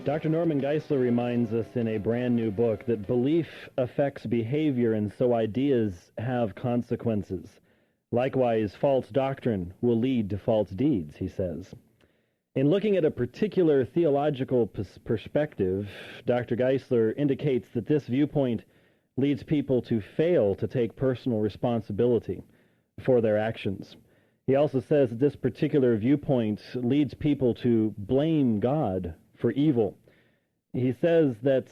Dr. Norman Geisler reminds us in a brand new book that belief affects behavior, and so ideas have consequences. Likewise, false doctrine will lead to false deeds, he says. In looking at a particular theological perspective, Dr. Geisler indicates that this viewpoint leads people to fail to take personal responsibility for their actions. He also says that this particular viewpoint leads people to blame God for evil. He says that,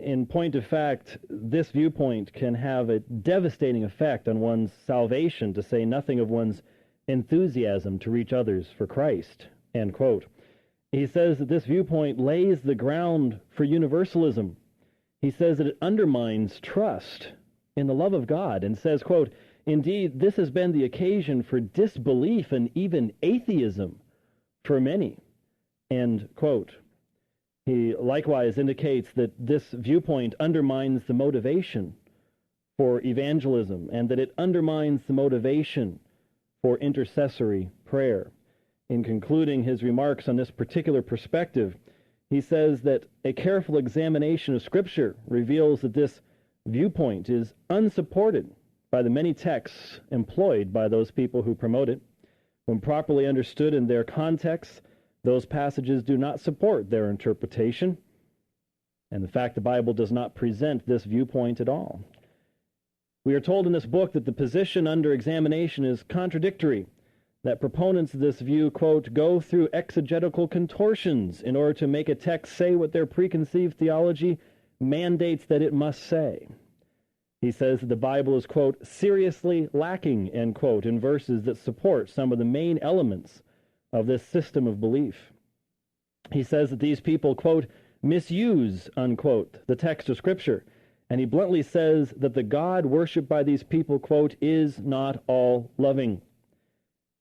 in point of fact, this viewpoint can have a devastating effect on one's salvation, to say nothing of one's enthusiasm to reach others for Christ, end quote. He says that this viewpoint lays the ground for universalism. He says that it undermines trust in the love of God, and says, quote, "Indeed, this has been the occasion for disbelief and even atheism for many," end quote. He likewise indicates that this viewpoint undermines the motivation for evangelism, and that it undermines the motivation for intercessory prayer. In concluding his remarks on this particular perspective, he says that a careful examination of Scripture reveals that this viewpoint is unsupported by the many texts employed by those people who promote it. When properly understood in their context, those passages do not support their interpretation, and in fact, the Bible does not present this viewpoint at all. We are told in this book that the position under examination is contradictory, that proponents of this view, quote, "go through exegetical contortions in order to make a text say what their preconceived theology mandates that it must say." He says that the Bible is, quote, "seriously lacking," end quote, in verses that support some of the main elements of this system of belief. He says that these people, quote, "misuse," unquote, the text of Scripture, and he bluntly says that the God worshipped by these people, quote, "is not all loving."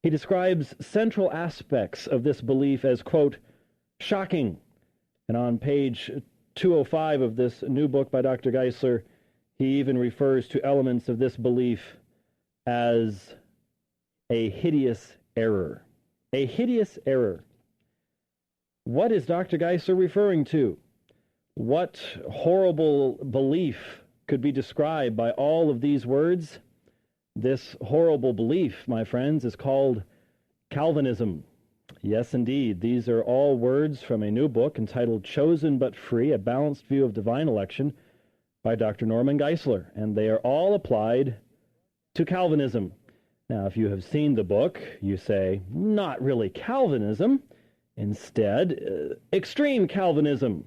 He describes central aspects of this belief as, quote, "shocking," and on page 205 of this new book by Dr. Geisler, he even refers to elements of this belief as a hideous error. A hideous error. What is Dr. Geisler referring to? What horrible belief could be described by all of these words? This horrible belief, my friends, is called Calvinism. Yes, indeed. These are all words from a new book entitled Chosen but Free, A Balanced View of Divine Election by Dr. Norman Geisler, and they are all applied to Calvinism. Now, if you have seen the book, you say, not really Calvinism. Instead, extreme Calvinism,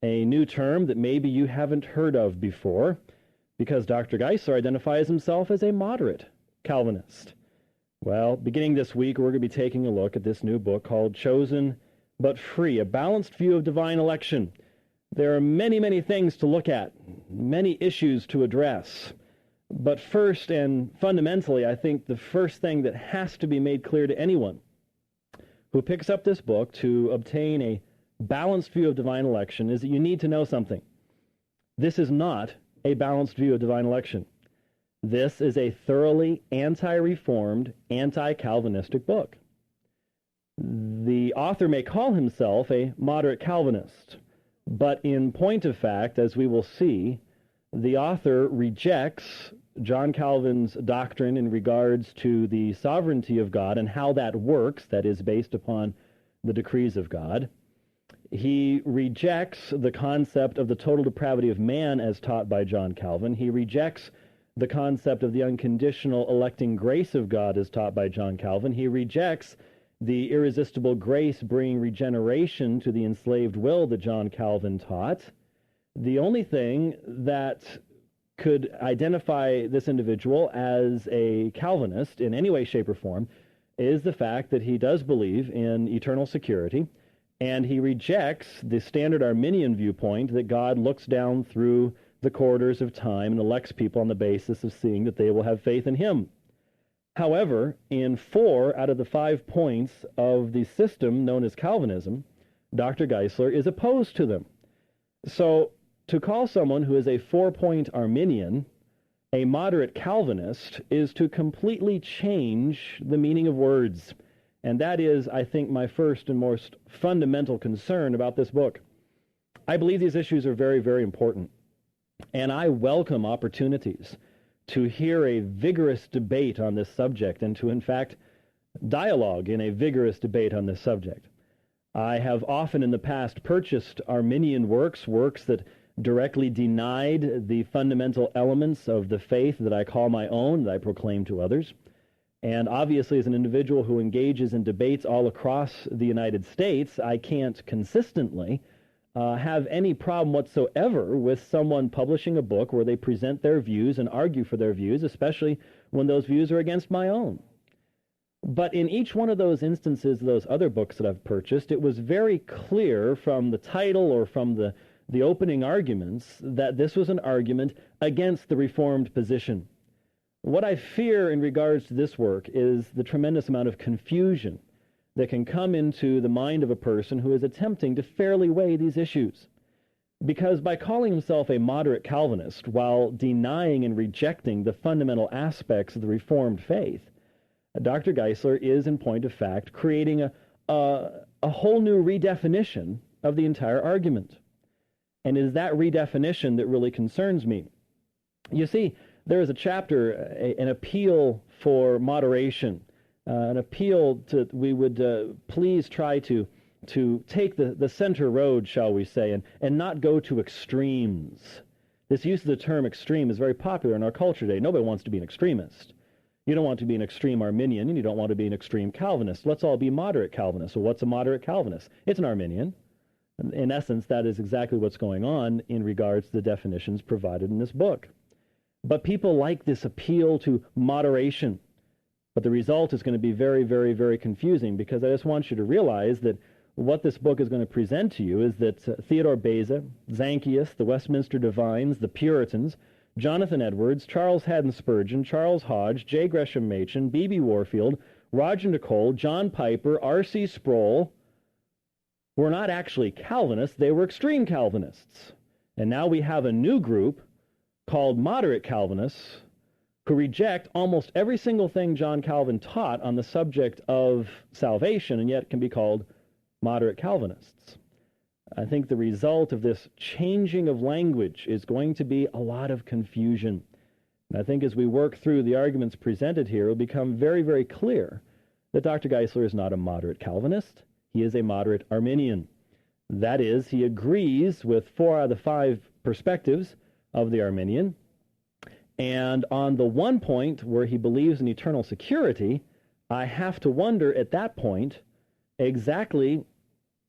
a new term that maybe you haven't heard of before, because Dr. Geisler identifies himself as a moderate Calvinist. Well, beginning this week, we're going to be taking a look at this new book called Chosen but Free, A Balanced View of Divine Election. There are many, many things to look at, many issues to address. But first and fundamentally, I think the first thing that has to be made clear to anyone who picks up this book to obtain a balanced view of divine election is that you need to know something. This is not a balanced view of divine election. This is a thoroughly anti-reformed, anti-Calvinistic book. The author may call himself a moderate Calvinist, but in point of fact, as we will see, the author rejects John Calvin's doctrine in regards to the sovereignty of God and how that works, that is based upon the decrees of God. He rejects the concept of the total depravity of man as taught by John Calvin. He rejects the concept of the unconditional electing grace of God as taught by John Calvin. He rejects the irresistible grace bringing regeneration to the enslaved will that John Calvin taught. The only thing that could identify this individual as a Calvinist in any way, shape, or form is the fact that he does believe in eternal security, and he rejects the standard Arminian viewpoint that God looks down through the corridors of time and elects people on the basis of seeing that they will have faith in him. However, in 4 out of the 5 points of the system known as Calvinism, Dr. Geisler is opposed to them. So, to call someone who is a 4-point Arminian a moderate Calvinist is to completely change the meaning of words. And that is, I think, my first and most fundamental concern about this book. I believe these issues are very, very important, and I welcome opportunities to hear a vigorous debate on this subject and to, in fact, dialogue in a vigorous debate on this subject. I have often in the past purchased Arminian works that directly denied the fundamental elements of the faith that I call my own, that I proclaim to others. And obviously, as an individual who engages in debates all across the United States, I can't consistently have any problem whatsoever with someone publishing a book where they present their views and argue for their views, especially when those views are against my own. But in each one of those instances, those other books that I've purchased, it was very clear from the title or from the opening arguments that this was an argument against the Reformed position. What I fear in regards to this work is the tremendous amount of confusion that can come into the mind of a person who is attempting to fairly weigh these issues. Because by calling himself a moderate Calvinist while denying and rejecting the fundamental aspects of the Reformed faith, Dr. Geisler is, in point of fact, creating a whole new redefinition of the entire argument. And it is that redefinition that really concerns me. You see, there is a chapter, an appeal for moderation, an appeal to, we would please try to take the center road, shall we say, and not go to extremes. This use of the term extreme is very popular in our culture today. Nobody wants to be an extremist. You don't want to be an extreme Arminian, and you don't want to be an extreme Calvinist. Let's all be moderate Calvinists. So what's a moderate Calvinist? It's an Arminian. In essence, that is exactly what's going on in regards to the definitions provided in this book. But people like this appeal to moderation. But the result is going to be very, very, very confusing, because I just want you to realize that what this book is going to present to you is that Theodore Beza, Zanchius, the Westminster Divines, the Puritans, Jonathan Edwards, Charles Haddon Spurgeon, Charles Hodge, J. Gresham Machen, B.B. Warfield, Roger Nicole, John Piper, R.C. Sproul were not actually Calvinists, they were extreme Calvinists. And now we have a new group called moderate Calvinists who reject almost every single thing John Calvin taught on the subject of salvation, and yet can be called moderate Calvinists. I think the result of this changing of language is going to be a lot of confusion. And I think as we work through the arguments presented here, it will become very, very clear that Dr. Geisler is not a moderate Calvinist. He is a moderate Arminian. That is, he agrees with 4 out of the 5 perspectives of the Arminian. And on the one point where he believes in eternal security, I have to wonder at that point exactly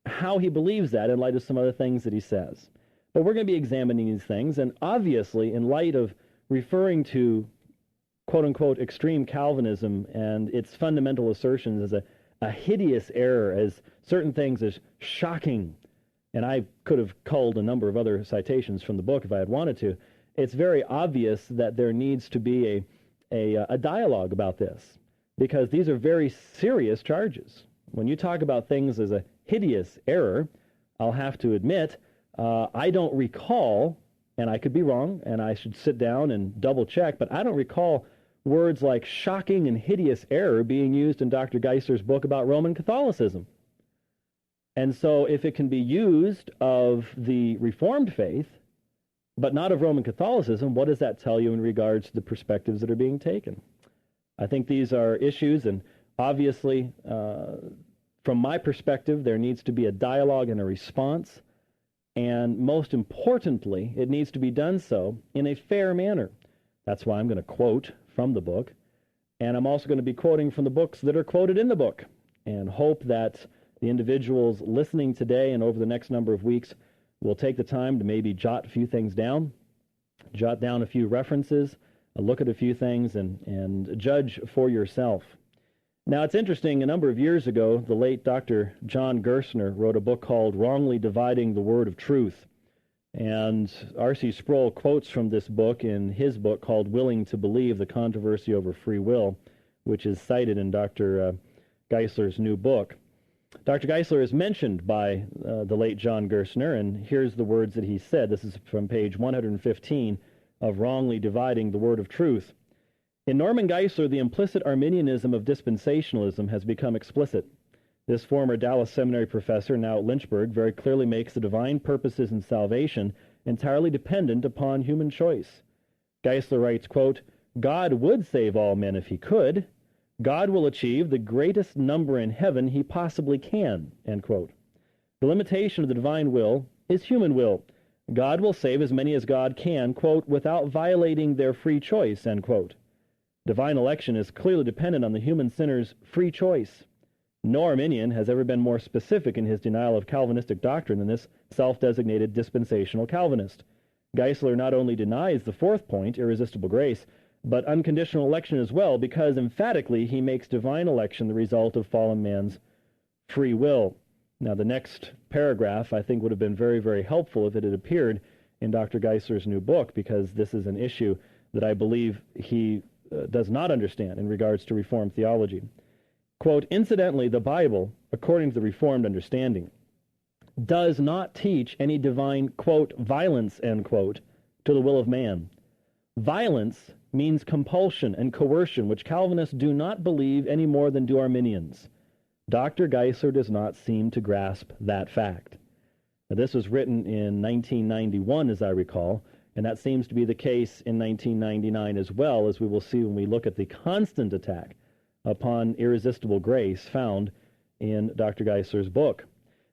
how he believes that in light of some other things that he says. But we're going to be examining these things, and obviously in light of referring to quote-unquote extreme Calvinism and its fundamental assertions as a hideous error, as certain things as shocking, and I could have culled a number of other citations from the book if I had wanted to, it's very obvious that there needs to be a dialogue about this, because these are very serious charges. When you talk about things as a hideous error, I'll have to admit, I don't recall, and I could be wrong, and I should sit down and double check, but I don't recall words like shocking and hideous error being used in Dr. Geisler's book about Roman Catholicism. And so if it can be used of the Reformed faith, but not of Roman Catholicism, what does that tell you in regards to the perspectives that are being taken? I think these are issues, and obviously, from my perspective, there needs to be a dialogue and a response, and most importantly, it needs to be done so in a fair manner. That's why I'm going to quote from the book, and I'm also going to be quoting from the books that are quoted in the book, and hope that the individuals listening today and over the next number of weeks will take the time to maybe jot a few things down, jot down a few references, look at a few things, and judge for yourself. Now, it's interesting, a number of years ago, the late Dr. John Geisler wrote a book called Wrongly Dividing the Word of Truth. And R.C. Sproul quotes from this book in his book called Willing to Believe, The Controversy Over Free Will, which is cited in Dr. Geisler's new book. Dr. Geisler is mentioned by the late John Geisler, and here's the words that he said. This is from page 115 of Wrongly Dividing the Word of Truth. In Norman Geisler, the implicit Arminianism of dispensationalism has become explicit. This former Dallas Seminary professor, now at Lynchburg, very clearly makes the divine purposes in salvation entirely dependent upon human choice. Geisler writes, quote, God would save all men if he could. God will achieve the greatest number in heaven he possibly can, end quote. The limitation of the divine will is human will. God will save as many as God can, quote, without violating their free choice, end quote. Divine election is clearly dependent on the human sinner's free choice. No Arminian has ever been more specific in his denial of Calvinistic doctrine than this self-designated dispensational Calvinist. Geisler not only denies the fourth point, irresistible grace, but unconditional election as well, because emphatically he makes divine election the result of fallen man's free will. Now, the next paragraph, I think, would have been very, very helpful if it had appeared in Dr. Geisler's new book, because this is an issue that I believe he does not understand in regards to Reformed theology. Quote, incidentally, the Bible, according to the Reformed understanding, does not teach any divine, quote, violence, end quote, to the will of man. Violence means compulsion and coercion, which Calvinists do not believe any more than do Arminians. Dr. Geisler does not seem to grasp that fact. Now, this was written in 1991, as I recall, and that seems to be the case in 1999 as well, as we will see when we look at the constant attack upon irresistible grace found in Dr. Geisler's book.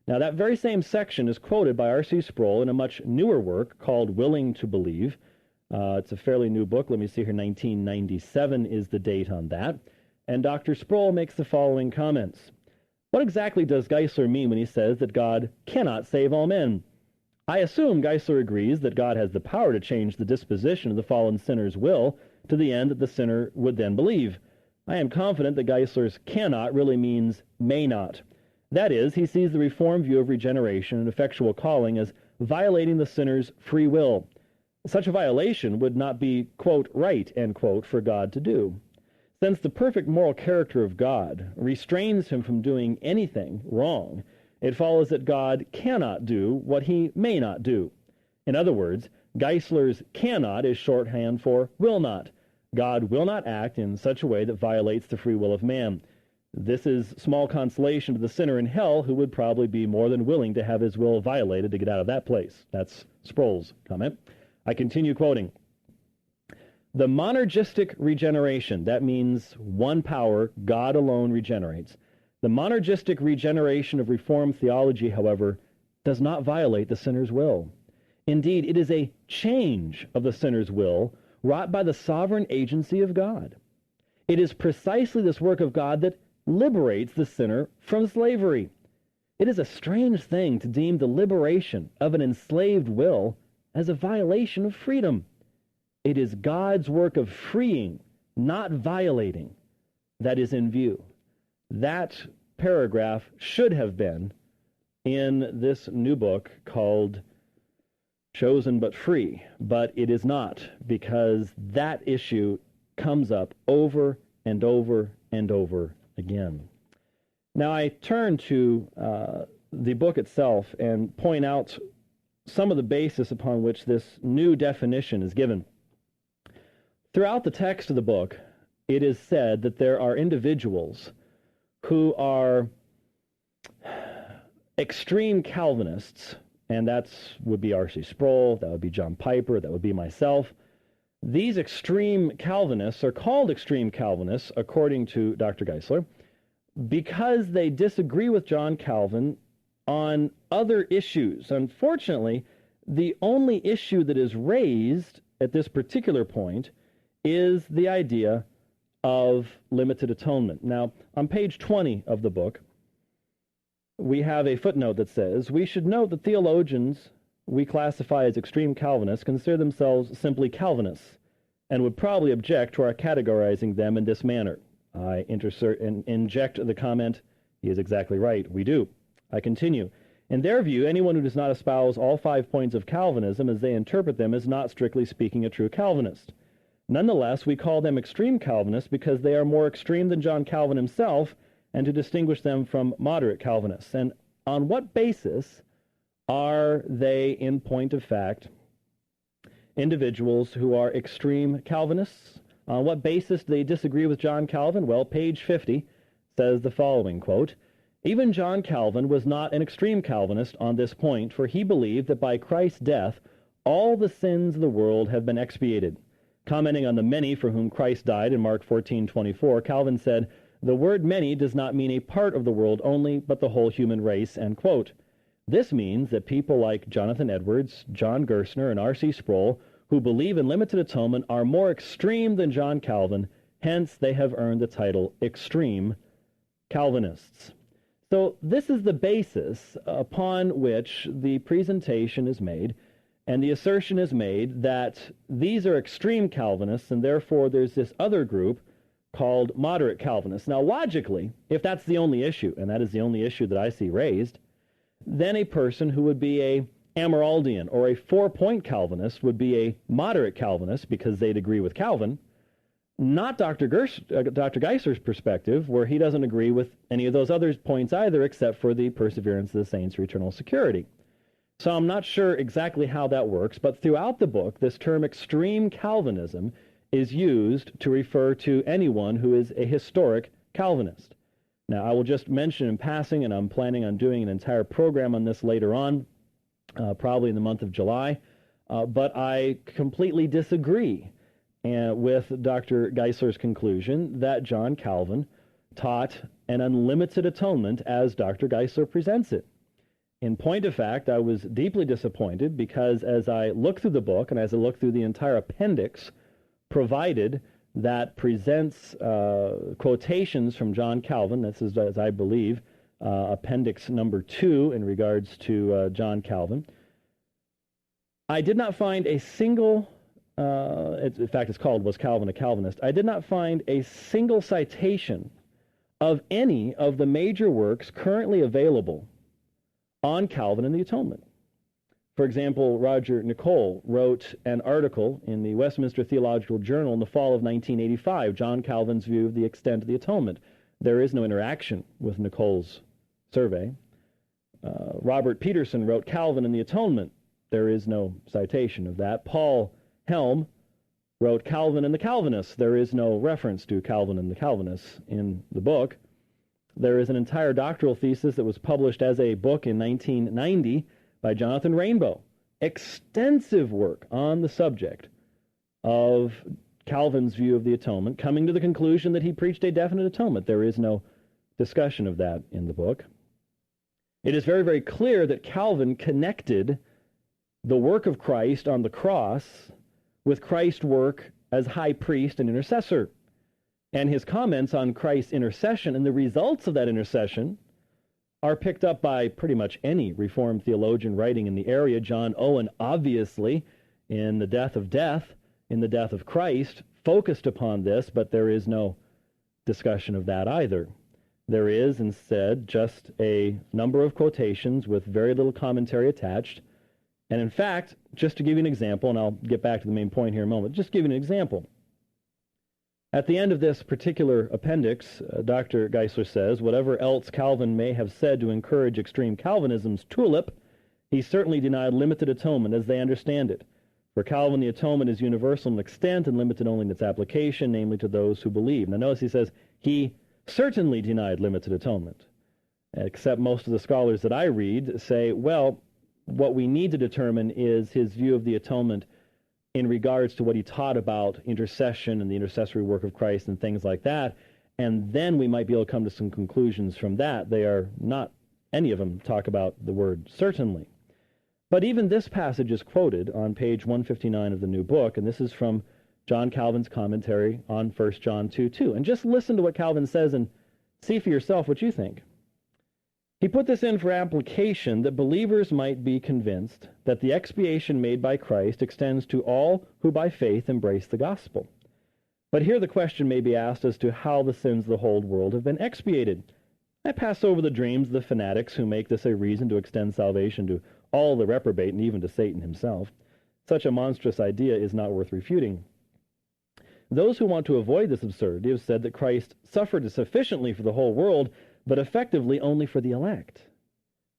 Now, that very same section is quoted by R.C. Sproul in a much newer work called Willing to Believe. It's a fairly new book. Let me see here. 1997 is the date on that. And Dr. Sproul makes the following comments. What exactly does Geisler mean when he says that God cannot save all men? I assume Geisler agrees that God has the power to change the disposition of the fallen sinner's will to the end that the sinner would then believe. I am confident that Geisler's cannot really means may not. That is, he sees the Reformed view of regeneration and effectual calling as violating the sinner's free will. Such a violation would not be, quote, right, end quote, for God to do. Since the perfect moral character of God restrains him from doing anything wrong, it follows that God cannot do what he may not do. In other words, Geisler's cannot is shorthand for will not. God will not act in such a way that violates the free will of man. This is small consolation to the sinner in hell, who would probably be more than willing to have his will violated to get out of that place. That's Sproul's comment. I continue quoting. The monergistic regeneration, that means one power, God alone regenerates. The monergistic regeneration of Reformed theology, however, does not violate the sinner's will. Indeed, it is a change of the sinner's will wrought by the sovereign agency of God. It is precisely this work of God that liberates the sinner from slavery. It is a strange thing to deem the liberation of an enslaved will as a violation of freedom. It is God's work of freeing, not violating, that is in view. That paragraph should have been in this new book called Chosen but Free, but it is not, because that issue comes up over and over and over again. Now, I turn to the book itself and point out some of the basis upon which this new definition is given. Throughout the text of the book, it is said that there are individuals who are extreme Calvinists, and that would be R.C. Sproul, that would be John Piper, that would be myself. These extreme Calvinists are called extreme Calvinists, according to Dr. Geisler, because they disagree with John Calvin on other issues. Unfortunately, the only issue that is raised at this particular point is the idea of limited atonement. Now, on page 20 of the book, we have a footnote that says, we should note that theologians we classify as extreme Calvinists consider themselves simply Calvinists and would probably object to our categorizing them in this manner. I insert and inject the comment, he is exactly right, we do. I continue. In their view, anyone who does not espouse all 5 points of Calvinism as they interpret them is not, strictly speaking, a true Calvinist. Nonetheless, we call them extreme Calvinists because they are more extreme than John Calvin himself, and to distinguish them from moderate Calvinists. And on what basis are they, in point of fact, individuals who are extreme Calvinists? On what basis do they disagree with John Calvin? Well, page 50 says the following, quote, Even John Calvin was not an extreme Calvinist on this point, for he believed that by Christ's death, all the sins of the world have been expiated. Commenting on the many for whom Christ died in Mark 14:24, Calvin said, "The word many does not mean a part of the world only, but the whole human race," end quote. This means that people like Jonathan Edwards, John Geisler, and R.C. Sproul, who believe in limited atonement, are more extreme than John Calvin, hence they have earned the title extreme Calvinists. So this is the basis upon which the presentation is made, and the assertion is made that these are extreme Calvinists, and therefore there's this other group called moderate Calvinists. Now, logically, if that's the only issue, and that is the only issue that I see raised, then a person who would be a Amyraldian or a four-point Calvinist would be a moderate Calvinist because they'd agree with Calvin, not Dr. Geisler's perspective, where he doesn't agree with any of those other points either, except for the perseverance of the saints for eternal security. So I'm not sure exactly how that works, but throughout the book, this term extreme Calvinism is used to refer to anyone who is a historic Calvinist. Now, I will just mention in passing, and I'm planning on doing an entire program on this later on, probably in the month of July, but I completely disagree with Dr. Geisler's conclusion that John Calvin taught an unlimited atonement as Dr. Geisler presents it. In point of fact, I was deeply disappointed because as I look through the book and as I look through the entire appendix provided that presents quotations from John Calvin, this is, as I believe, appendix number 2 in regards to John Calvin, I did not find a single in fact, it's called Was Calvin a Calvinist? I did not find a single citation of any of the major works currently available on Calvin and the Atonement. For example, Roger Nicole wrote an article in the Westminster Theological Journal in the fall of 1985, John Calvin's view of the extent of the atonement. There is no interaction with Nicole's survey. Robert Peterson wrote Calvin and the Atonement. There is no citation of that. Paul Helm wrote Calvin and the Calvinists. There is no reference to Calvin and the Calvinists in the book. There is an entire doctoral thesis that was published as a book in 1990 by Jonathan Rainbow. Extensive work on the subject of Calvin's view of the atonement, coming to the conclusion that he preached a definite atonement. There is no discussion of that in the book. It is very, very clear that Calvin connected the work of Christ on the cross with Christ's work as high priest and intercessor. And his comments on Christ's intercession and the results of that intercession are picked up by pretty much any Reformed theologian writing in the area. John Owen, obviously, in The Death of Death, in the death of Christ, focused upon this, but there is no discussion of that either. There is, instead, just a number of quotations with very little commentary attached. And in fact, just to give you an example, and I'll get back to the main point here in a moment, just to give you an example. At the end of this particular appendix, Dr. Geisler says, whatever else Calvin may have said to encourage extreme Calvinism's tulip, he certainly denied limited atonement as they understand it. For Calvin, the atonement is universal in extent and limited only in its application, namely to those who believe. Now notice he says, he certainly denied limited atonement. Except most of the scholars that I read say, well, what we need to determine is his view of the atonement in regards to what he taught about intercession and the intercessory work of Christ and things like that, and then we might be able to come to some conclusions from that. They are not, any of them talk about the word certainly. But even this passage is quoted on page 159 of the new book, and this is from John Calvin's commentary on 1 John 2:2. And just listen to what Calvin says and see for yourself what you think. He put this in for application that believers might be convinced that the expiation made by Christ extends to all who by faith embrace the gospel. But here the question may be asked as to how the sins of the whole world have been expiated. I pass over the dreams of the fanatics who make this a reason to extend salvation to all the reprobate and even to Satan himself. Such a monstrous idea is not worth refuting. Those who want to avoid this absurdity have said that Christ suffered sufficiently for the whole world, but effectively only for the elect.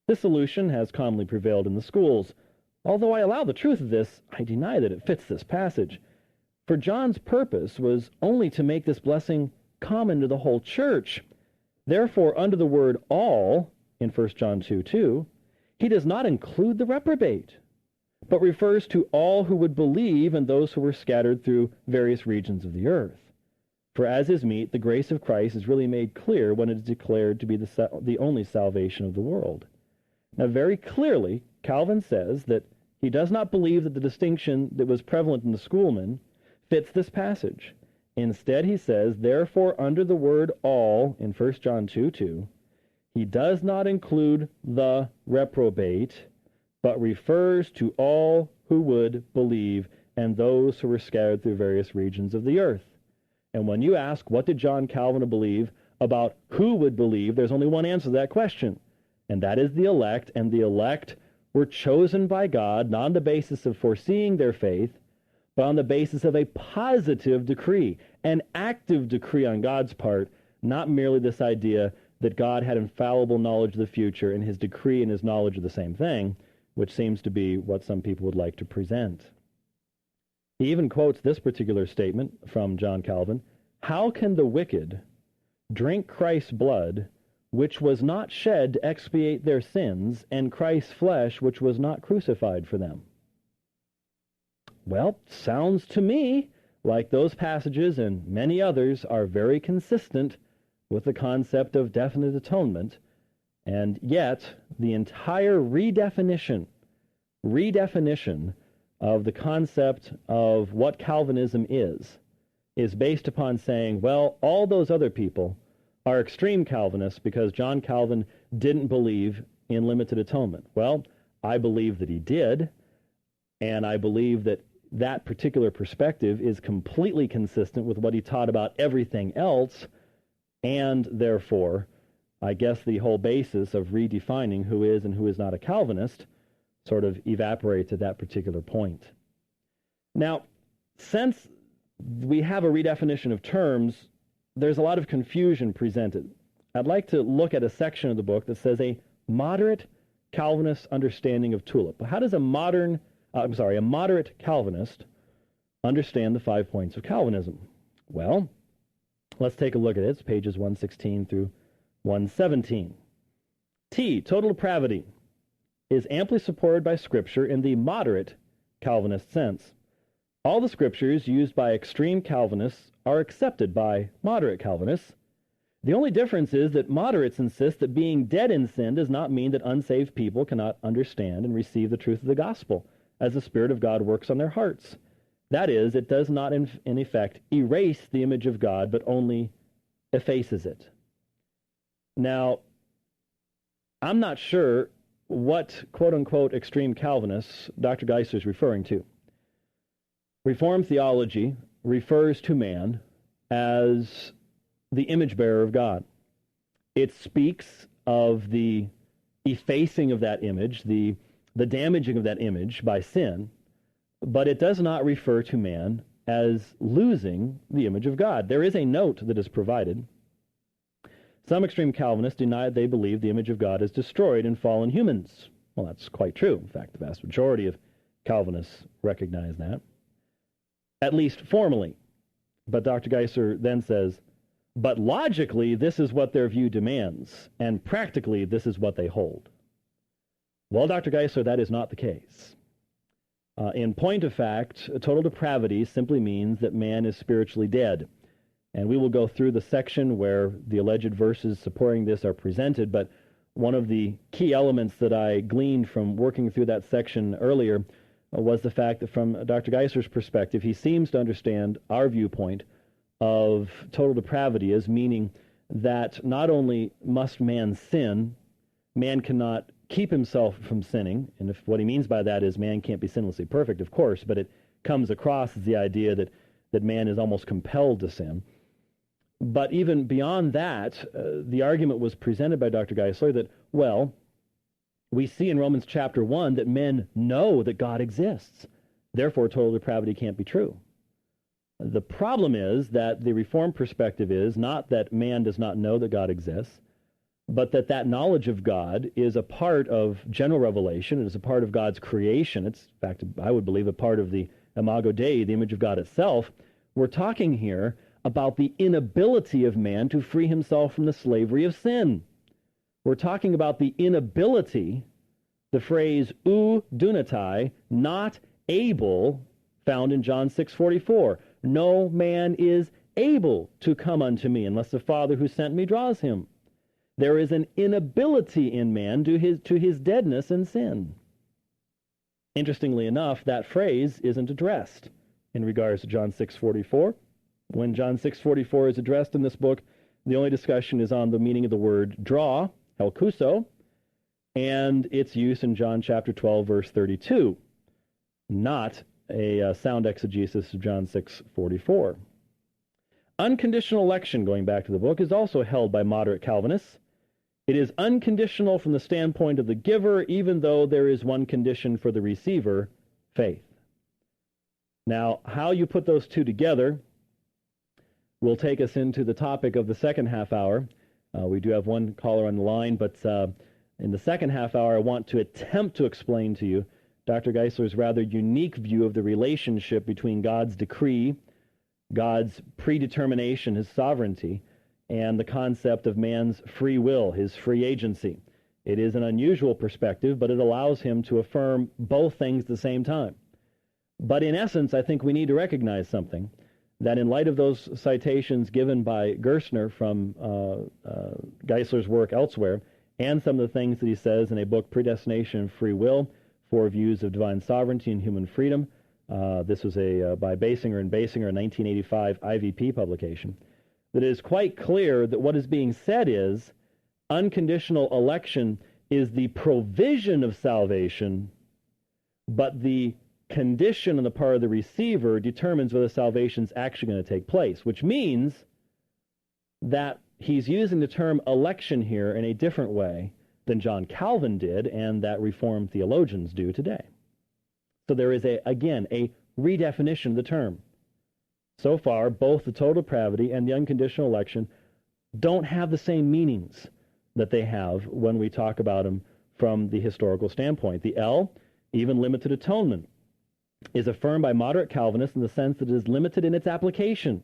This solution has commonly prevailed in the schools. Although I allow the truth of this, I deny that it fits this passage. For John's purpose was only to make this blessing common to the whole church. Therefore, under the word all, in 1 John 2:2, he does not include the reprobate, but refers to all who would believe and those who were scattered through various regions of the earth. For as is meet, the grace of Christ is really made clear when it is declared to be the only salvation of the world. Now, very clearly, Calvin says that he does not believe that the distinction that was prevalent in the schoolmen fits this passage. Instead, he says, therefore, under the word all, in 1 John 2:2, he does not include the reprobate, but refers to all who would believe and those who were scattered through various regions of the earth. And when you ask, what did John Calvin believe about who would believe, there's only one answer to that question, and that is the elect, and the elect were chosen by God, not on the basis of foreseeing their faith, but on the basis of a positive decree, an active decree on God's part, not merely this idea that God had infallible knowledge of the future, and his decree and his knowledge are the same thing, which seems to be what some people would like to present. He even quotes this particular statement from John Calvin, how can the wicked drink Christ's blood, which was not shed to expiate their sins, and Christ's flesh, which was not crucified for them? Well, sounds to me like those passages and many others are very consistent with the concept of definite atonement, and yet the entire redefinition of the concept of what Calvinism is based upon saying, well, all those other people are extreme Calvinists because John Calvin didn't believe in limited atonement. Well, I believe that he did, and I believe that that particular perspective is completely consistent with what he taught about everything else, and therefore, I guess the whole basis of redefining who is and who is not a Calvinist sort of evaporates at that particular point. Now, since we have a redefinition of terms, there's a lot of confusion presented. I'd like to look at a section of the book that says a moderate Calvinist understanding of tulip. How does a moderate Calvinist understand the 5 points of Calvinism? Well, let's take a look at it. It's pages 116 through 117. Total depravity is amply supported by Scripture in the moderate Calvinist sense. All the Scriptures used by extreme Calvinists are accepted by moderate Calvinists. The only difference is that moderates insist that being dead in sin does not mean that unsaved people cannot understand and receive the truth of the gospel as the Spirit of God works on their hearts. That is, it does not in effect erase the image of God, but only effaces it. Now, I'm not sure what quote-unquote extreme Calvinists Dr. Geisler is referring to. Reformed theology refers to man as the image bearer of God. It speaks of the effacing of that image, the damaging of that image by sin, but it does not refer to man as losing the image of God. There is a note that is provided. Some extreme Calvinists deny they believe the image of God is destroyed in fallen humans. Well, that's quite true. In fact, the vast majority of Calvinists recognize that, at least formally. But Dr. Geisler then says, but logically, this is what their view demands, and practically, this is what they hold. Well, Dr. Geisler, that is not the case. In point of fact, total depravity simply means that man is spiritually dead. And we will go through the section where the alleged verses supporting this are presented, but one of the key elements that I gleaned from working through that section earlier was the fact that from Dr. Geisler's perspective, he seems to understand our viewpoint of total depravity as meaning that not only must man sin, man cannot keep himself from sinning, and if what he means by that is man can't be sinlessly perfect, of course, but it comes across as the idea that man is almost compelled to sin. But even beyond that, the argument was presented by Dr. Geisler that, well, we see in Romans chapter 1 that men know that God exists. Therefore, total depravity can't be true. The problem is that the Reformed perspective is not that man does not know that God exists, but that knowledge of God is a part of general revelation. It is a part of God's creation. It's, in fact, I would believe, a part of the imago Dei, the image of God itself. We're talking here about the inability of man to free himself from the slavery of sin. We're talking about the inability, the phrase ou dunatai, not able, found in John 6:44. No man is able to come unto me unless the Father who sent me draws him. There is an inability in man to his deadness and sin. Interestingly enough, that phrase isn't addressed in regards to John 6:44. When John 6:44 is addressed in this book, the only discussion is on the meaning of the word draw, helkuso, and its use in John chapter 12, verse 32, not a sound exegesis of John 6:44. Unconditional election, going back to the book, is also held by moderate Calvinists. It is unconditional from the standpoint of the giver, even though there is one condition for the receiver, faith. Now, how you put those two together will take us into the topic of the second half hour. We do have one caller on the line, but in the second half hour, I want to attempt to explain to you Dr. Geisler's rather unique view of the relationship between God's decree, God's predetermination, his sovereignty, and the concept of man's free will, his free agency. It is an unusual perspective, but it allows him to affirm both things at the same time. But in essence, I think we need to recognize something, that in light of those citations given by Geisler from Geisler's work elsewhere, and some of the things that he says in a book, Predestination and Free Will, Four Views of Divine Sovereignty and Human Freedom, this was by Basinger and Basinger, a 1985 IVP publication, that it is quite clear that what is being said is unconditional election is the provision of salvation, but the condition on the part of the receiver determines whether salvation is actually going to take place, which means that he's using the term election here in a different way than John Calvin did and that Reformed theologians do today. So there is, again, a redefinition of the term. So far, both the total depravity and the unconditional election don't have the same meanings that they have when we talk about them from the historical standpoint. The L, even limited atonement, is affirmed by moderate Calvinists in the sense that it is limited in its application.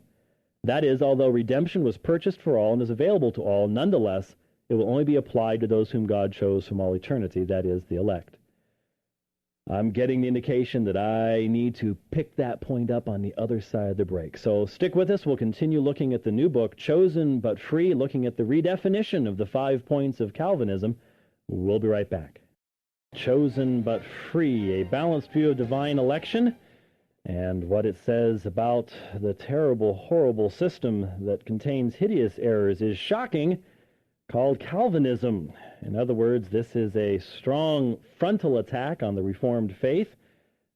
That is, although redemption was purchased for all and is available to all, nonetheless, it will only be applied to those whom God chose from all eternity, that is, the elect. I'm getting the indication that I need to pick that point up on the other side of the break. So stick with us. We'll continue looking at the new book, Chosen but Free, looking at the redefinition of the 5 points of Calvinism. We'll be right back. Chosen but Free, a balanced view of divine election and what it says about the terrible, horrible system that contains hideous errors is shocking, called Calvinism. In other words, this is a strong frontal attack on the Reformed faith.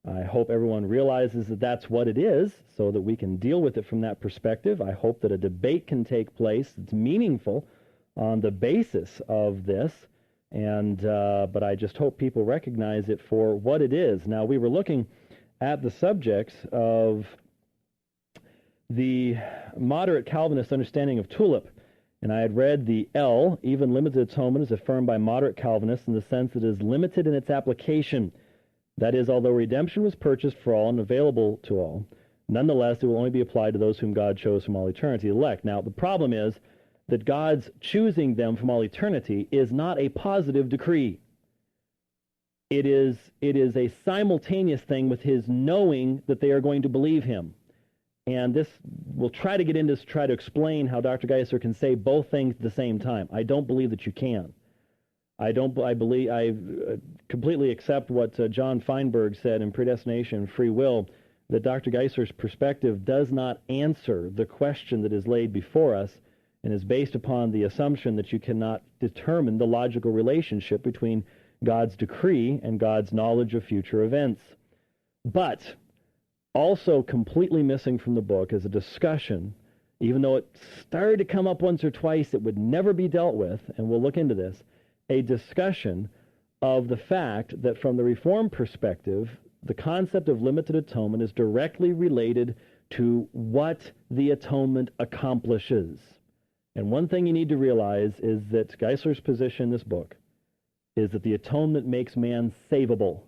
I hope everyone realizes that that's what it is, so that we can deal with it from that perspective. I hope that a debate can take place that's meaningful on the basis of this, but I just hope people recognize it for what it is. Now, we were looking at the subjects of the moderate Calvinist understanding of tulip, and I had read the L, even limited atonement, is affirmed by moderate Calvinists in the sense that it is limited in its application. That is, although redemption was purchased for all and available to all, nonetheless, it will only be applied to those whom God chose from all eternity, elect. Now, the problem is that God's choosing them from all eternity is not a positive decree. It is a simultaneous thing with his knowing that they are going to believe him. And this, we'll try to get into this to try to explain how Dr. Geisler can say both things at the same time. I don't believe that you can. I completely accept what John Feinberg said in Predestination and Free Will, that Dr. Geisler's perspective does not answer the question that is laid before us and is based upon the assumption that you cannot determine the logical relationship between God's decree and God's knowledge of future events. But also completely missing from the book is a discussion, even though it started to come up once or twice, it would never be dealt with, and we'll look into this, a discussion of the fact that from the Reformed perspective, the concept of limited atonement is directly related to what the atonement accomplishes. And one thing you need to realize is that Geisler's position in this book is that the atonement makes man savable.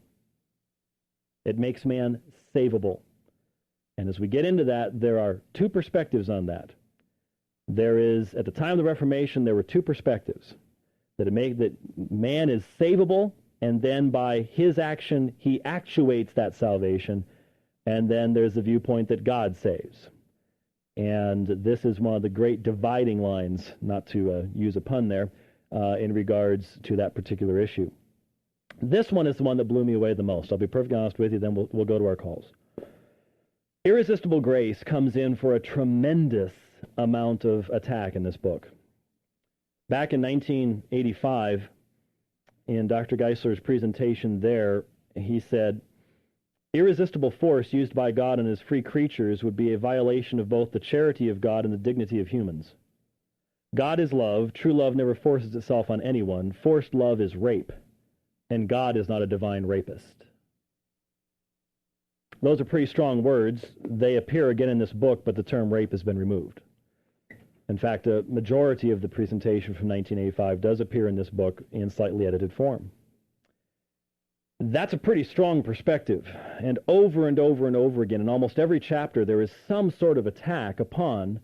It makes man savable. And as we get into that, there are two perspectives on that. There is, at the time of the Reformation, there were two perspectives. That man is savable, and then by his action, he actuates that salvation. And then there's the viewpoint that God saves. And this is one of the great dividing lines, not to use a pun there, in regards to that particular issue. This one is the one that blew me away the most. I'll be perfectly honest with you, then we'll go to our calls. Irresistible Grace comes in for a tremendous amount of attack in this book. Back in 1985, in Dr. Geisler's presentation there, he said, irresistible force used by God on his free creatures would be a violation of both the charity of God and the dignity of humans. God is love. True love never forces itself on anyone. Forced love is rape, and God is not a divine rapist. Those are pretty strong words. They appear again in this book, but the term rape has been removed. In fact, a majority of the presentation from 1985 does appear in this book in slightly edited form. That's a pretty strong perspective, and over and over and over again, in almost every chapter, there is some sort of attack upon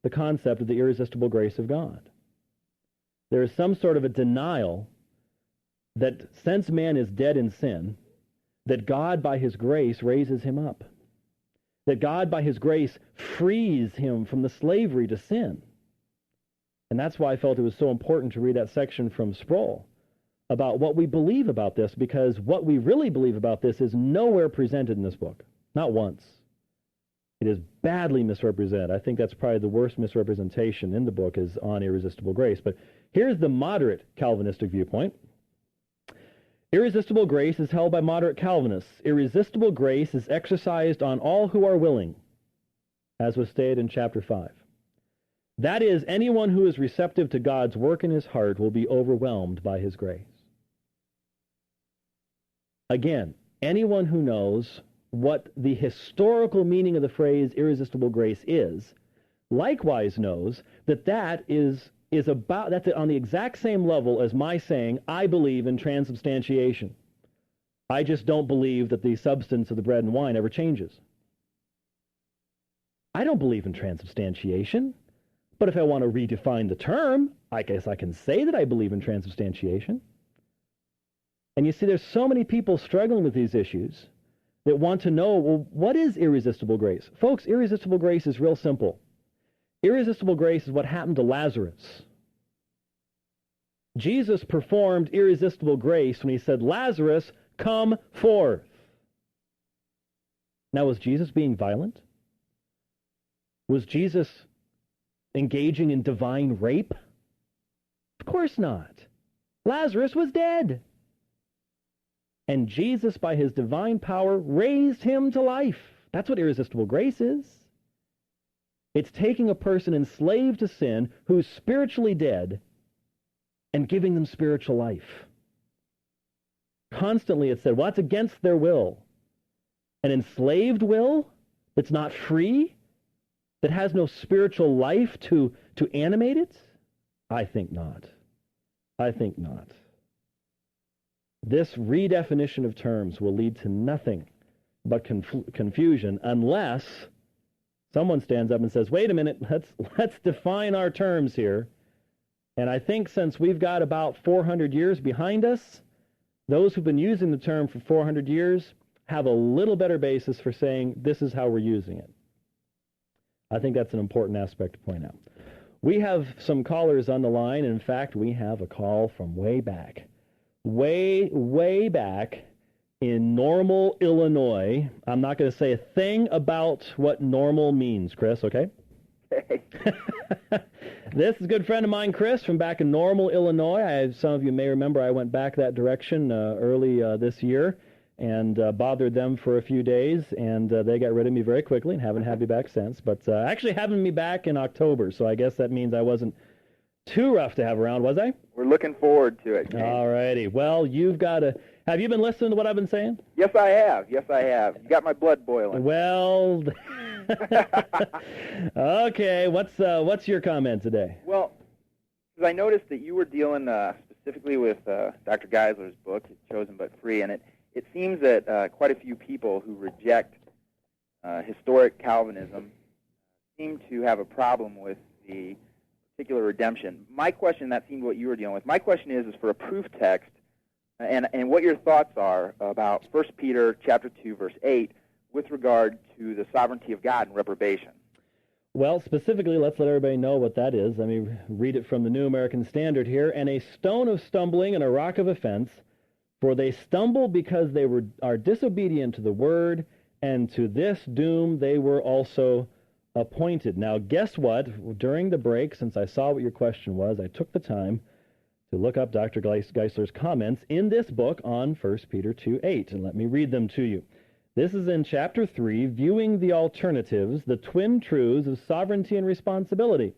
the concept of the irresistible grace of God. There is some sort of a denial that since man is dead in sin, that God by his grace raises him up. That God by his grace frees him from the slavery to sin. And that's why I felt it was so important to read that section from Sproul about what we believe about this, because what we really believe about this is nowhere presented in this book. Not once. It is badly misrepresented. I think that's probably the worst misrepresentation in the book is on irresistible grace. But here's the moderate Calvinistic viewpoint. Irresistible grace is held by moderate Calvinists. Irresistible grace is exercised on all who are willing, as was stated in chapter 5. That is, anyone who is receptive to God's work in his heart will be overwhelmed by his grace. Again, anyone who knows what the historical meaning of the phrase irresistible grace is, likewise knows that that's on the exact same level as my saying, I believe in transubstantiation. I just don't believe that the substance of the bread and wine ever changes. I don't believe in transubstantiation, but if I want to redefine the term, I guess I can say that I believe in transubstantiation. And you see, there's so many people struggling with these issues that want to know, well, what is irresistible grace? Folks, irresistible grace is real simple. Irresistible grace is what happened to Lazarus. Jesus performed irresistible grace when he said, Lazarus, come forth. Now, was Jesus being violent? Was Jesus engaging in divine rape? Of course not. Lazarus was dead. And Jesus, by his divine power, raised him to life. That's what irresistible grace is. It's taking a person enslaved to sin who's spiritually dead and giving them spiritual life. Constantly it said, well, that's against their will. An enslaved will that's not free, that has no spiritual life to animate it? I think not. I think not. This redefinition of terms will lead to nothing but confusion unless someone stands up and says, wait a minute, let's define our terms here. And I think since we've got about 400 years behind us, those who've been using the term for 400 years have a little better basis for saying this is how we're using it. I think that's an important aspect to point out. We have some callers on the line. In fact, we have a call from way back. Way back in Normal, Illinois. I'm not going to say a thing about what normal means, Chris, okay? Hey. This is a good friend of mine, Chris, from back in Normal, Illinois. Some of you may remember I went back that direction early this year and bothered them for a few days, and they got rid of me very quickly and haven't had me back since. But actually having me back in October, so I guess that means I wasn't too rough to have around, was I? We're looking forward to it, James. All righty. Well, you've got to... Have you been listening to what I've been saying? Yes, I have. Yes, I have. You got my blood boiling. Well... Okay, what's your comment today? Well, because I noticed that you were dealing specifically with Dr. Geisler's book, Chosen But Free, and it seems that quite a few people who reject historic Calvinism seem to have a problem with the particular redemption. My question, that seemed what you were dealing with. My question is for a proof text, and what your thoughts are about 1 Peter chapter 2, verse 8, with regard to the sovereignty of God and reprobation. Well, specifically, let's let everybody know what that is. Let me read it from the New American Standard here. And a stone of stumbling and a rock of offense, for they stumble because they are disobedient to the word, and to this doom they were also appointed. Now, guess what? During the break, since I saw what your question was, I took the time to look up Dr. Geisler's comments in this book on 1 Peter 2:8, and let me read them to you. This is in chapter 3, Viewing the Alternatives, the Twin Truths of Sovereignty and Responsibility.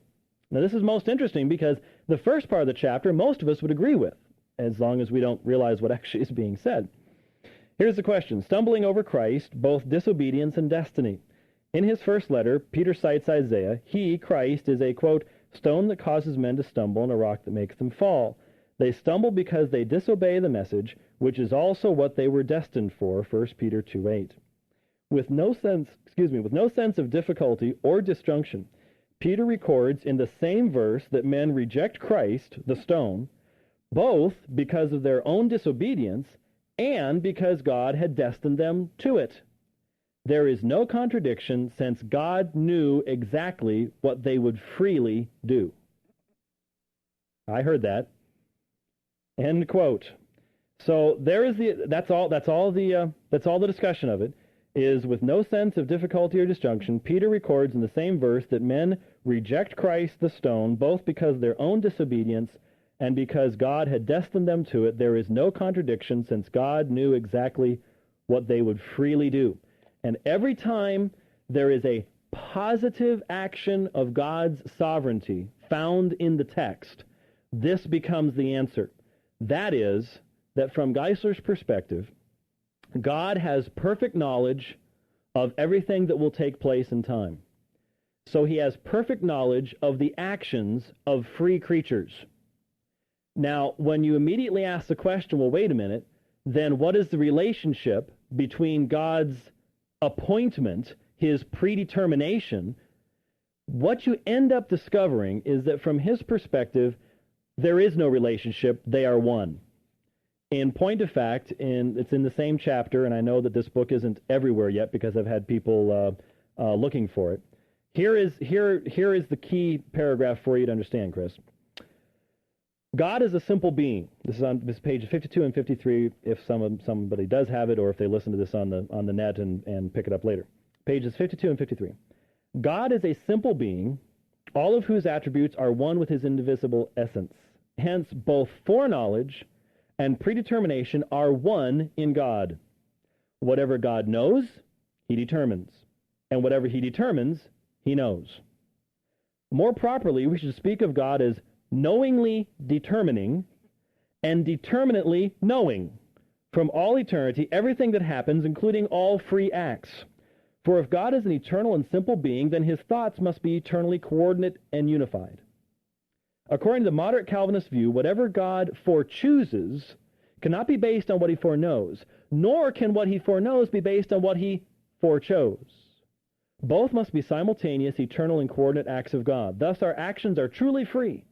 Now, this is most interesting because the first part of the chapter most of us would agree with, as long as we don't realize what actually is being said. Here's the question. Stumbling over Christ, both disobedience and destiny. In his first letter, Peter cites Isaiah. He, Christ, is a, quote, stone that causes men to stumble and a rock that makes them fall. They stumble because they disobey the message, which is also what they were destined for, 1 Peter 2:8. With no sense of difficulty or disjunction, Peter records in the same verse that men reject Christ, the stone, both because of their own disobedience and because God had destined them to it. There is no contradiction, since God knew exactly what they would freely do. I heard that. End quote. So there is that's all the discussion of it is, with no sense of difficulty or disjunction, Peter records in the same verse that men reject Christ the stone, both because of their own disobedience and because God had destined them to it. There is no contradiction, since God knew exactly what they would freely do. And every time there is a positive action of God's sovereignty found in the text, this becomes the answer. That is, that from Geisler's perspective, God has perfect knowledge of everything that will take place in time. So he has perfect knowledge of the actions of free creatures. Now, when you immediately ask the question, well, wait a minute, then what is the relationship between God's appointment, his predetermination? What you end up discovering is that from his perspective, there is no relationship. They are one. In point of fact, it's in the same chapter, and I know that this book isn't everywhere yet because I've had people looking for it. Here is the key paragraph for you to understand, Chris. God is a simple being. This is on this page 52 and 53, if somebody does have it, or if they listen to this on the net and pick it up later. Pages 52 and 53. God is a simple being, all of whose attributes are one with his indivisible essence. Hence, both foreknowledge and predetermination are one in God. Whatever God knows, he determines. And whatever he determines, he knows. More properly, we should speak of God as knowingly determining and determinately knowing from all eternity everything that happens, including all free acts. For if God is an eternal and simple being, then his thoughts must be eternally coordinate and unified. According to the moderate Calvinist view, whatever God forechooses cannot be based on what he foreknows, nor can what he foreknows be based on what he forechose. Both must be simultaneous, eternal, and coordinate acts of God. Thus, our actions are truly free,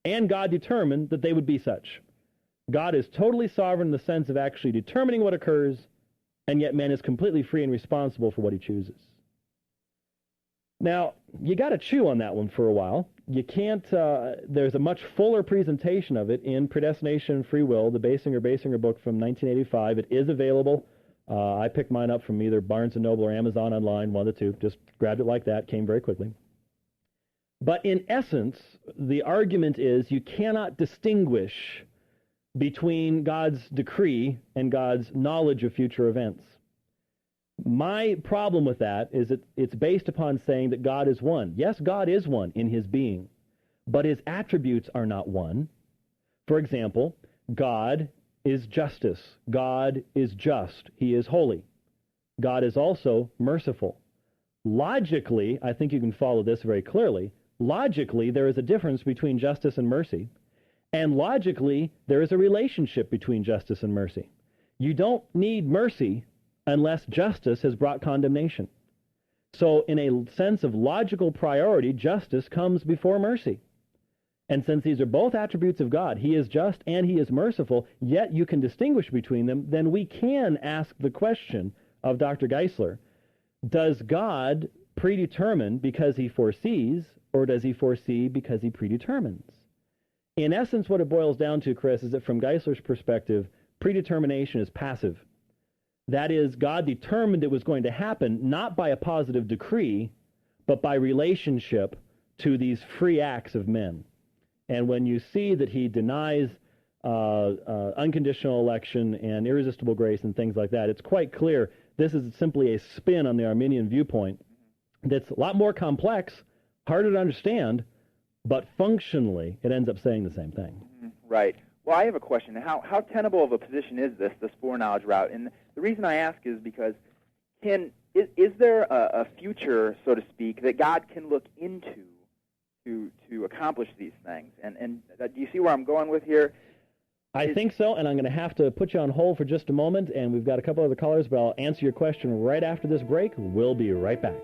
and God determined that they would be such. God is totally sovereign in the sense of actually determining what occurs, and yet man is completely free and responsible for what he chooses. Now, you got to chew on that one for a while. You can't, there's a much fuller presentation of it in Predestination and Free Will, the Basinger book from 1985. It is available. I picked mine up from either Barnes & Noble or Amazon online, one of the two. Just grabbed it like that, came very quickly. But in essence, the argument is you cannot distinguish between God's decree and God's knowledge of future events. My problem with that is that it's based upon saying that God is one. Yes, God is one in his being, but his attributes are not one. For example, God is justice. God is just. He is holy. God is also merciful. Logically, I think you can follow this very clearly. Logically, there is a difference between justice and mercy. And logically, there is a relationship between justice and mercy. You don't need mercy unless justice has brought condemnation. So in a sense of logical priority, justice comes before mercy. And since these are both attributes of God, he is just and he is merciful, yet you can distinguish between them, then we can ask the question of Dr. Geisler, does God predetermine because he foresees, or does he foresee because he predetermines? In essence, what it boils down to, Chris, is that from Geisler's perspective, predetermination is passive. That is, God determined it was going to happen not by a positive decree, but by relationship to these free acts of men. And when you see that he denies unconditional election and irresistible grace and things like that, it's quite clear this is simply a spin on the Arminian viewpoint that's a lot more complex, harder to understand, but functionally it ends up saying the same thing. Right. Well, I have a question. How tenable of a position is this foreknowledge route? And the reason I ask is because is there a future, so to speak, that God can look into to accomplish these things? And do you see where I'm going with here? I think so, and I'm going to have to put you on hold for just a moment, and we've got a couple other callers, but I'll answer your question right after this break. We'll be right back.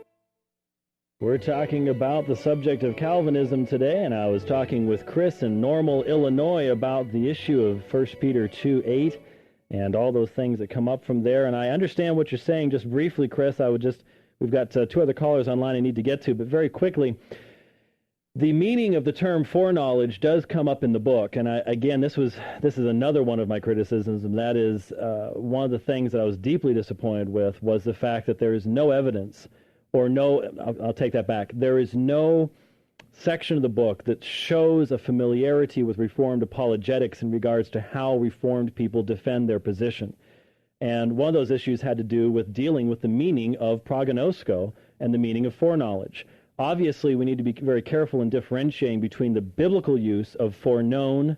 We're talking about the subject of Calvinism today, and I was talking with Chris in Normal, Illinois about the issue of 1 Peter 2:8 and all those things that come up from there. And I understand what you're saying. Just briefly, Chris, we've got two other callers online I need to get to, but very quickly, the meaning of the term foreknowledge does come up in the book, and this is another one of my criticisms, and that is one of the things that I was deeply disappointed with was the fact that there is no evidence, I'll take that back. There is no section of the book that shows a familiarity with Reformed apologetics in regards to how Reformed people defend their position. And one of those issues had to do with dealing with the meaning of prognosko and the meaning of foreknowledge. Obviously, we need to be very careful in differentiating between the biblical use of foreknown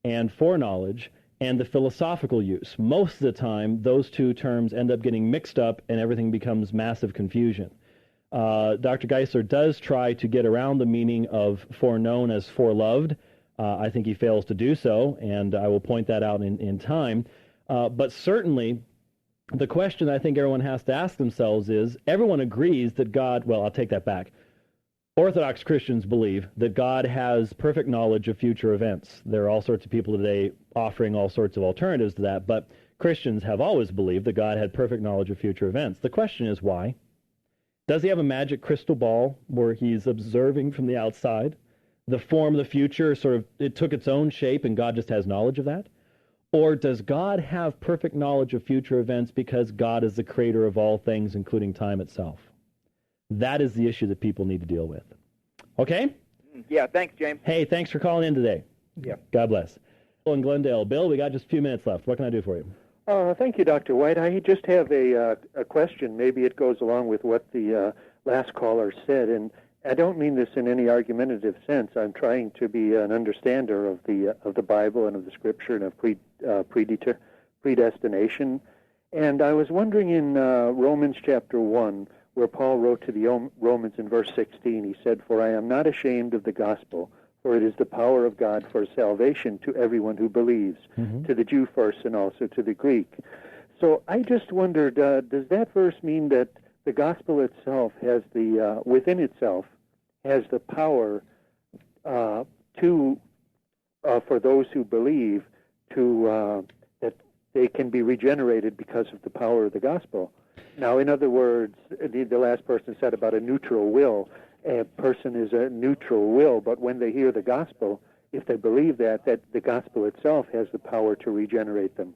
and foreknowledge and the philosophical use. Most of the time, those two terms end up getting mixed up and everything becomes massive confusion. Dr. Geisler does try to get around the meaning of foreknown as foreloved. I think he fails to do so, and I will point that out in time. But certainly, the question I think everyone has to ask themselves is, everyone agrees that God, well, I'll take that back. Orthodox Christians believe that God has perfect knowledge of future events. There are all sorts of people today offering all sorts of alternatives to that, but Christians have always believed that God had perfect knowledge of future events. The question is why? Does he have a magic crystal ball where he's observing from the outside? The form of the future it took its own shape and God just has knowledge of that? Or does God have perfect knowledge of future events because God is the creator of all things, including time itself? That is the issue that people need to deal with. Okay? Yeah, thanks, James. Hey, thanks for calling in today. Yeah. God bless. In Glendale. Bill, we got just a few minutes left. What can I do for you? Thank you, Dr. White. I just have a question. Maybe it goes along with what the last caller said, and I don't mean this in any argumentative sense. I'm trying to be an understander of the Bible and of the Scripture and of predestination. And I was wondering in Romans chapter 1, where Paul wrote to the Romans in verse 16, he said, "For I am not ashamed of the gospel, for it is the power of God for salvation to everyone who believes, to the Jew first and also to the Greek." So I just wondered, does that verse mean that the gospel itself has within itself has the power for those who believe that they can be regenerated because of the power of the gospel? Now, in other words, the last person said about a neutral will. A person is a neutral will, but when they hear the gospel, if they believe that the gospel itself has the power to regenerate them.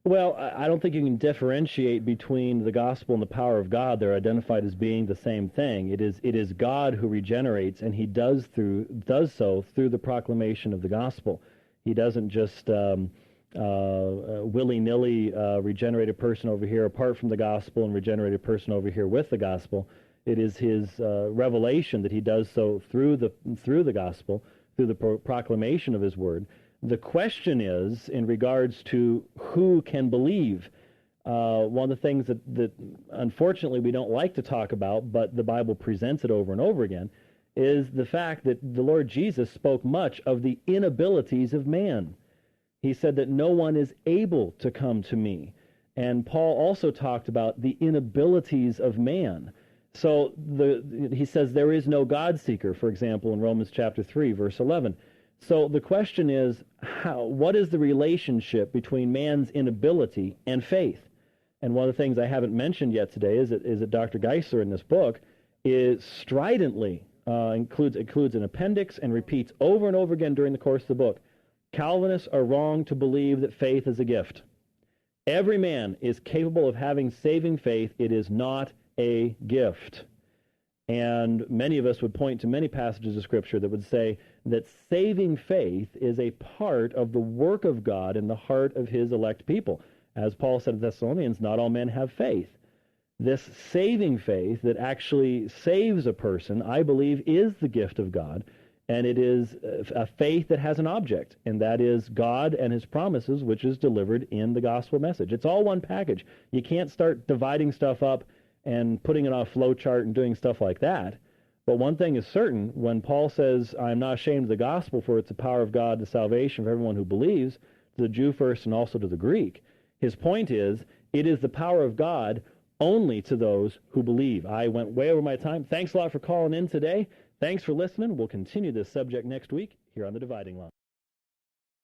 Well, I don't think you can differentiate between the gospel and the power of God. They're identified as being the same thing. It is God who regenerates, and he does so through the proclamation of the gospel. He doesn't just willy-nilly regenerate a person over here apart from the gospel and regenerate a person over here with the gospel. It is his revelation that he does so through the gospel, through the proclamation of his word. The question is, in regards to who can believe, one of the things that unfortunately we don't like to talk about, but the Bible presents it over and over again, is the fact that the Lord Jesus spoke much of the inabilities of man. He said that no one is able to come to me. And Paul also talked about the inabilities of man. So he says there is no God seeker, for example, in Romans chapter 3, verse 11. So the question is, what is the relationship between man's inability and faith? And one of the things I haven't mentioned yet today is that Dr. Geisler in this book is stridently includes an appendix and repeats over and over again during the course of the book, Calvinists are wrong to believe that faith is a gift. Every man is capable of having saving faith. It is not a gift. And many of us would point to many passages of Scripture that would say that saving faith is a part of the work of God in the heart of his elect people. As Paul said to Thessalonians, not all men have faith. This saving faith that actually saves a person, I believe, is the gift of God, and it is a faith that has an object, and that is God and his promises, which is delivered in the gospel message. It's all one package. You can't start dividing stuff up and putting it on a flow chart and doing stuff like that. But one thing is certain, when Paul says, I am not ashamed of the gospel, for it's the power of God to salvation for everyone who believes, to the Jew first and also to the Greek, his point is, it is the power of God only to those who believe. I went way over my time. Thanks a lot for calling in today. Thanks for listening. We'll continue this subject next week here on The Dividing Line.